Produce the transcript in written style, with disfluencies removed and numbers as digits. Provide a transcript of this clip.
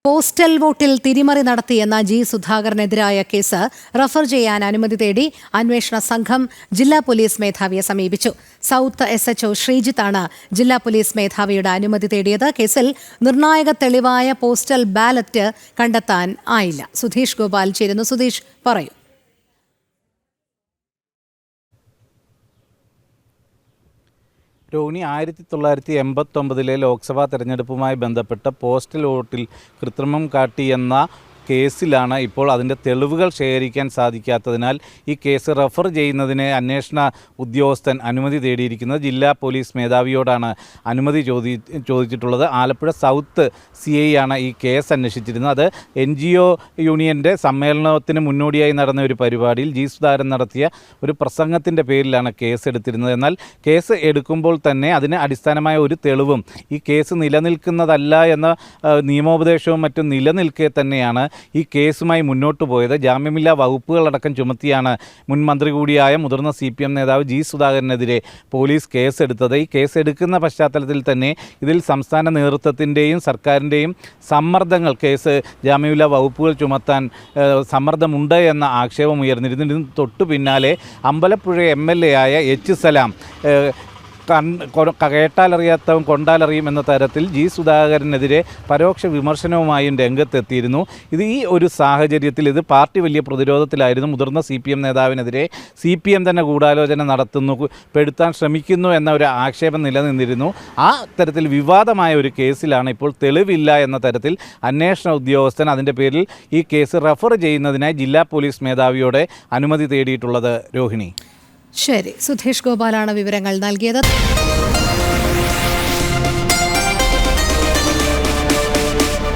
Postal വോട്ടിൽ തിരിമറി നടത്തിയെന്ന G സുധാകരനെതിരായ case refer ചെയ്യാൻ അനുമതി തേടി അന്വേഷണ സംഘം ജില്ലാ പോലീസ് മേധാവിയെ സമീപിച്ചു. സൗത്ത് SHO ശ്രീജിത്താണ് ജില്ലാ പോലീസ് മേധാവിയുടെ അനുമതി തേടിയത്. കേസിൽ നിർണായക തെളിവായ പോസ്റ്റൽ ബാലറ്റ് കണ്ടെത്താൻ ആയില്ല. സുധീഷ് ഗോപാൽ ചേരുന്നു. സുധീഷ്, പറയൂ. രോഹിണി, 1989 ലോക്സഭാ തെരഞ്ഞെടുപ്പുമായി ബന്ധപ്പെട്ട പോസ്റ്റൽ വോട്ടിൽ കൃത്രിമം കാട്ടിയെന്ന കേസിലാണ് ഇപ്പോൾ അതിൻ്റെ തെളിവുകൾ ശേഖരിക്കാൻ സാധിക്കാത്തതിനാൽ ഈ കേസ് റഫർ ചെയ്യുന്നതിന് അന്വേഷണ ഉദ്യോഗസ്ഥൻ അനുമതി തേടിയിരിക്കുന്നത്. ജില്ലാ പോലീസ് മേധാവിയോടാണ് അനുമതി ചോദിച്ചിട്ടുള്ളത്. ആലപ്പുഴ സൗത്ത് CI ആണ് ഈ കേസ് അന്വേഷിച്ചിരുന്നത്. അത് NGO യൂണിയൻ്റെ സമ്മേളനത്തിന് മുന്നോടിയായി നടന്ന ഒരു പരിപാടിയിൽ ജി സുധാകരൻ നടത്തിയ ഒരു പ്രസംഗത്തിൻ്റെ പേരിലാണ് കേസ് എടുത്തിരുന്നത്. എന്നാൽ കേസ് എടുക്കുമ്പോൾ തന്നെ അതിന് അടിസ്ഥാനമായ ഒരു തെളിവും ഈ കേസ് നിലനിൽക്കുന്നതല്ല എന്ന നിയമോപദേശവും മറ്റും നിലനിൽക്കെ തന്നെയാണ് ഈ കേസുമായി മുന്നോട്ട് പോയത്. ജാമ്യമില്ലാ വകുപ്പുകളടക്കം ചുമത്തിയാണ് മുൻ മന്ത്രി കൂടിയായ മുതിർന്ന CPM നേതാവ് ജി സുധാകരനെതിരെ പോലീസ് കേസെടുത്തത്. ഈ കേസെടുക്കുന്ന പശ്ചാത്തലത്തിൽ തന്നെ ഇതിൽ സംസ്ഥാന നേതൃത്വത്തിൻ്റെയും സർക്കാരിൻ്റെയും സമ്മർദ്ദങ്ങൾ, കേസ് ജാമ്യമില്ലാ വകുപ്പുകൾ ചുമത്താൻ സമ്മർദ്ദമുണ്ട് എന്ന ആക്ഷേപം ഉയർന്നിരുന്നു. ഇതിന് തൊട്ടു പിന്നാലെ അമ്പലപ്പുഴ MLA ആയ H. സലാം കേട്ടാലറിയാത്തവൻ കൊണ്ടാലറിയും എന്ന തരത്തിൽ ജി സുധാകരനെതിരെ പരോക്ഷ വിമർശനവുമായും രംഗത്തെത്തിയിരുന്നു. ഈ ഒരു സാഹചര്യത്തിൽ ഇത് പാർട്ടി വലിയ പ്രതിരോധത്തിലായിരുന്നു. മുതിർന്ന CPM നേതാവിനെതിരെ CPM തന്നെ ഗൂഢാലോചന നടത്തുന്നു, പെടുത്താൻ ശ്രമിക്കുന്നു എന്ന ഒരു ആക്ഷേപം നിലനിന്നിരുന്നു. ആ തരത്തിൽ വിവാദമായ ഒരു കേസിലാണ് ഇപ്പോൾ തെളിവില്ല എന്ന തരത്തിൽ അന്വേഷണ ഉദ്യോഗസ്ഥൻ അതിൻ്റെ പേരിൽ ഈ കേസ് റഫർ ചെയ്യുന്നതിനായി ജില്ലാ പോലീസ് മേധാവിയോടെ അനുമതി തേടിയിട്ടുള്ളത്. രോഹിണി, ശരി. സുധീഷ് ഗോപാലാണ് വിവരങ്ങൾ നൽകിയത്.